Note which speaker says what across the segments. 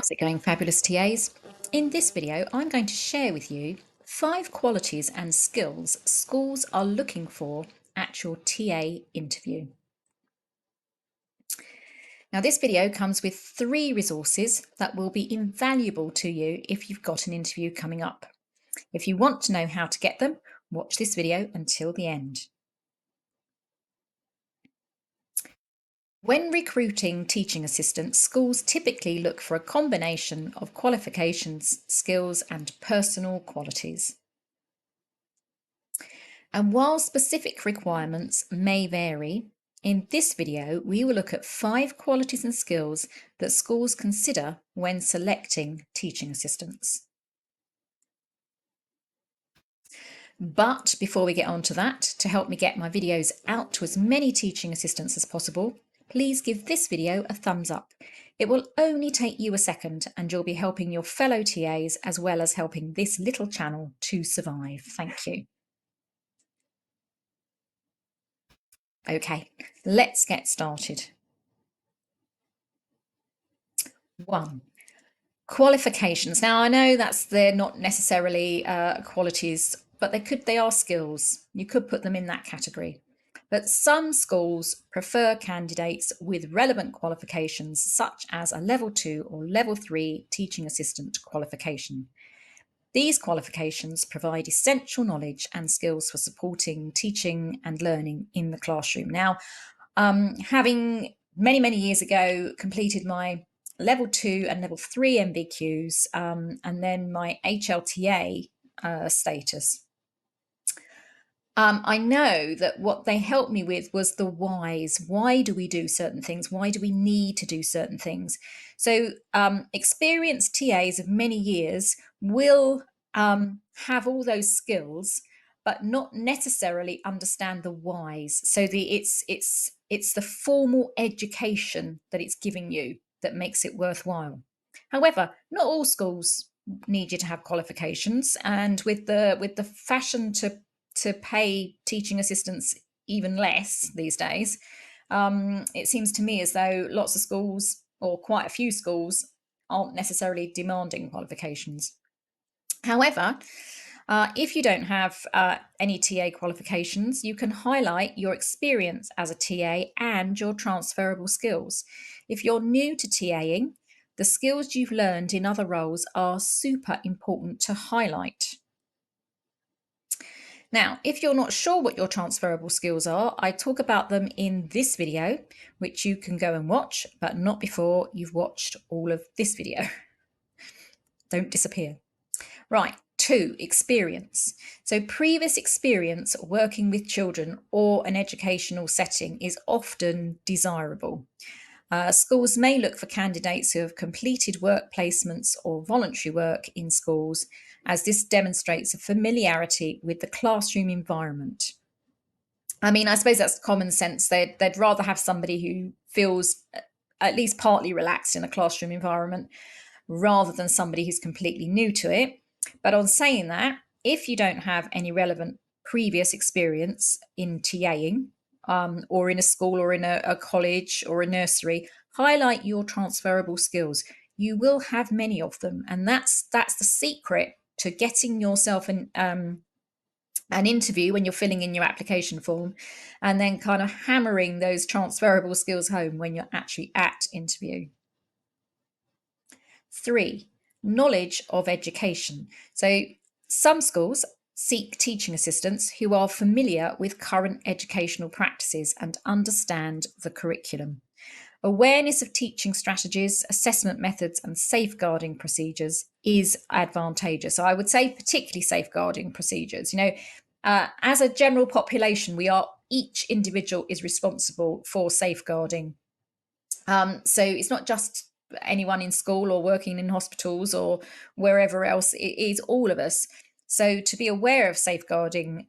Speaker 1: How's it going, fabulous TAs? In this video, I'm going to share with you 5 qualities and skills schools are looking for at your TA interview. Now, this video comes with 3 resources that will be invaluable to you if you've got an interview coming up. If you want to know how to get them, watch this video until the end. When recruiting teaching assistants, schools typically look for a combination of qualifications, skills, and personal qualities. And while specific requirements may vary, in this video we will look at 5 qualities and skills that schools consider when selecting teaching assistants. But before we get on to that, to help me get my videos out to as many teaching assistants as possible, please give this video a thumbs up. It will only take you a second and you'll be helping your fellow TAs as well as helping this little channel to survive. Thank you. Okay, let's get started. 1. Qualifications. Now, I know they're not necessarily qualities, but they are skills. You could put them in that category. But some schools prefer candidates with relevant qualifications, such as a level 2 or level 3 teaching assistant qualification. These qualifications provide essential knowledge and skills for supporting teaching and learning in the classroom. Now, having many years ago completed my level 2 and level 3 MBQs and then my HLTA status, I know that what they helped me with was the whys. Why do we do certain things? Why do we need to do certain things? So experienced TAs of many years will have all those skills, but not necessarily understand the whys. So it's the formal education that it's giving you that makes it worthwhile. However, not all schools need you to have qualifications, and with the fashion to pay teaching assistants even less these days, it seems to me as though lots of schools, or quite a few schools, aren't necessarily demanding qualifications. However, if you don't have any TA qualifications, you can highlight your experience as a TA and your transferable skills. If you're new to TAing, the skills you've learned in other roles are super important to highlight. Now, if you're not sure what your transferable skills are, I talk about them in this video, which you can go and watch, but not before you've watched all of this video. Don't disappear. Right, 2, experience. So previous experience working with children or an educational setting is often desirable. Schools may look for candidates who have completed work placements or voluntary work in schools, as this demonstrates a familiarity with the classroom environment. I mean, I suppose that's common sense. They'd rather have somebody who feels at least partly relaxed in a classroom environment rather than somebody who's completely new to it. But on saying that, if you don't have any relevant previous experience in TAing, or in a school or in a college or a nursery, highlight your transferable skills. You will have many of them, and that's the secret to getting yourself an interview when you're filling in your application form, and then kind of hammering those transferable skills home when you're actually at interview. 3, knowledge of education. So some schools seek teaching assistants who are familiar with current educational practices and understand the curriculum. Awareness of teaching strategies, assessment methods, and safeguarding procedures is advantageous. So I would say particularly safeguarding procedures. As a general population, each individual is responsible for safeguarding. So it's not just anyone in school or working in hospitals or wherever else, it is all of us. So to be aware of safeguarding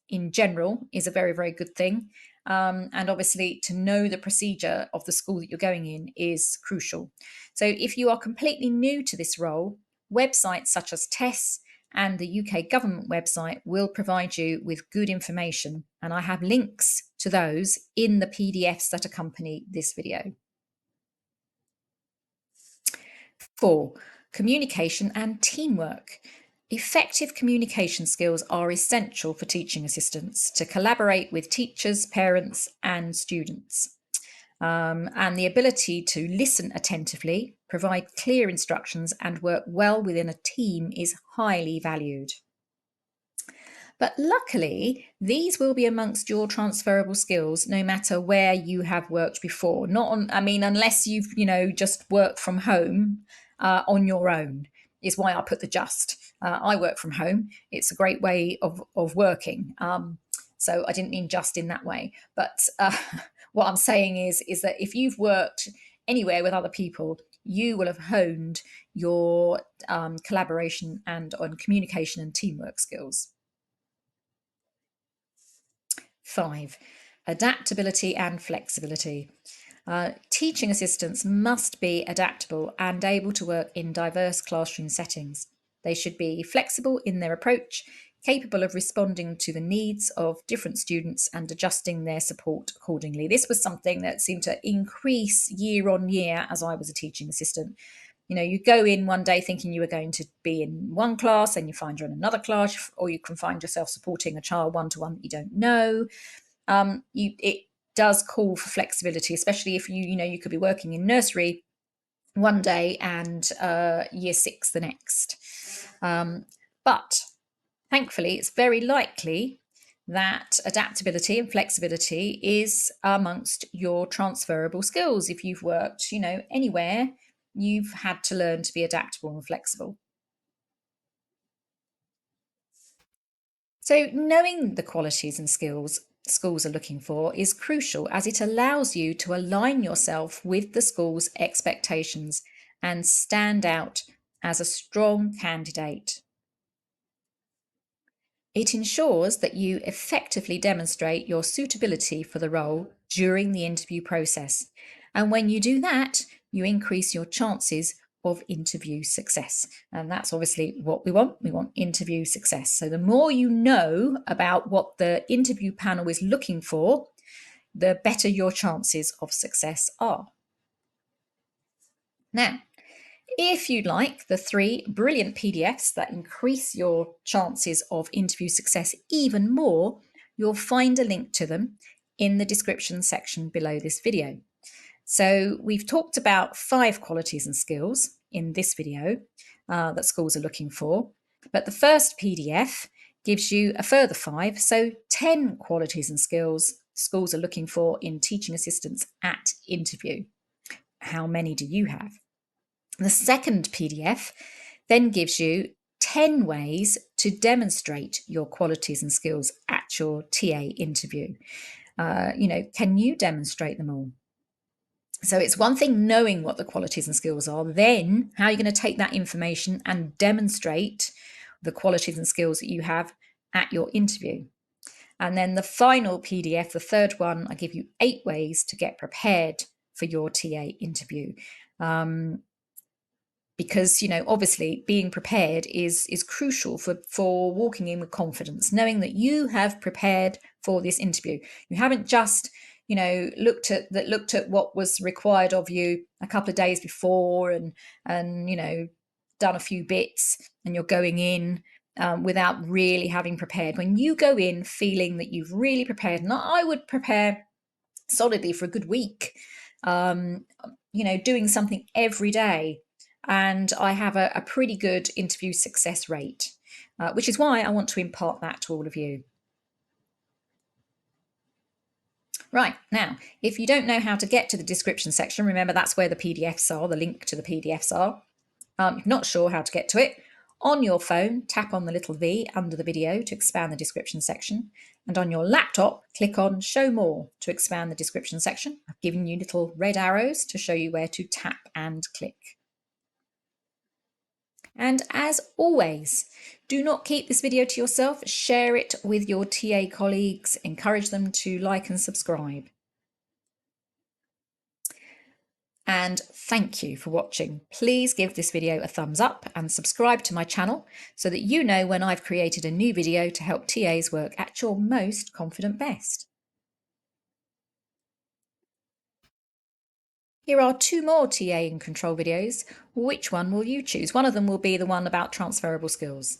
Speaker 1: in general is a very good thing. And obviously to know the procedure of the school that you're going in is crucial. So if you are completely new to this role, websites such as TESS and the UK government website will provide you with good information. And I have links to those in the PDFs that accompany this video. 4. Communication and teamwork. Effective communication skills are essential for teaching assistants to collaborate with teachers, parents, and students. And the ability to listen attentively, provide clear instructions, and work well within a team is highly valued. But luckily, these will be amongst your transferable skills no matter where you have worked before. Not on, I mean, unless you've, just worked from home on your own, is why I put the just. I work from home. It's a great way of working. So I didn't mean just in that way. But what I'm saying is that if you've worked anywhere with other people, you will have honed your collaboration and on communication and teamwork skills. 5. Adaptability and flexibility. Teaching assistants must be adaptable and able to work in diverse classroom settings. They should be flexible in their approach, capable of responding to the needs of different students and adjusting their support accordingly. This was something that seemed to increase year on year as I was a teaching assistant. You go in one day thinking you were going to be in one class and you find you're in another class, or you can find yourself supporting a child one-to-one that you don't know. It does call for flexibility, especially if you could be working in nursery one day and year six the next. But thankfully, it's very likely that adaptability and flexibility is amongst your transferable skills. If you've worked, anywhere, you've had to learn to be adaptable and flexible. So, knowing the qualities and skills schools are looking for is crucial as it allows you to align yourself with the school's expectations and stand out as a strong candidate. It ensures that you effectively demonstrate your suitability for the role during the interview process. And when you do that, you increase your chances of interview success. And that's obviously what we want. We want interview success. So the more you know about what the interview panel is looking for, the better your chances of success are. Now, if you'd like the 3 brilliant PDFs that increase your chances of interview success even more, you'll find a link to them in the description section below this video. So we've talked about 5 qualities and skills in this video that schools are looking for, but the first PDF gives you a further 5, so 10 qualities and skills schools are looking for in teaching assistants at interview. How many do you have? The second PDF then gives you 10 ways to demonstrate your qualities and skills at your TA interview. Can you demonstrate them all? So it's one thing knowing what the qualities and skills are, then how are you going to take that information and demonstrate the qualities and skills that you have at your interview? And then the final PDF, the third one, I give you 8 ways to get prepared for your TA interview. Because obviously being prepared is crucial for walking in with confidence, knowing that you have prepared for this interview. You haven't just looked at what was required of you a couple of days before and done a few bits, and you're going in without really having prepared. When you go in feeling that you've really prepared, and I would prepare solidly for a good week, doing something every day, and I have a pretty good interview success rate, which is why I want to impart that to all of you. Right, now, if you don't know how to get to the description section, remember that's where the PDFs are, the link to the PDFs are. If you're not sure how to get to it, on your phone, tap on the little V under the video to expand the description section. And on your laptop, click on Show More to expand the description section. I've given you little red arrows to show you where to tap and click. And as always, do not keep this video to yourself. Share it with your TA colleagues. Encourage them to like and subscribe. And thank you for watching. Please give this video a thumbs up and subscribe to my channel so that you know when I've created a new video to help TAs work at your most confident best. Here are two more TA and control videos. Which one will you choose? One of them will be the one about transferable skills.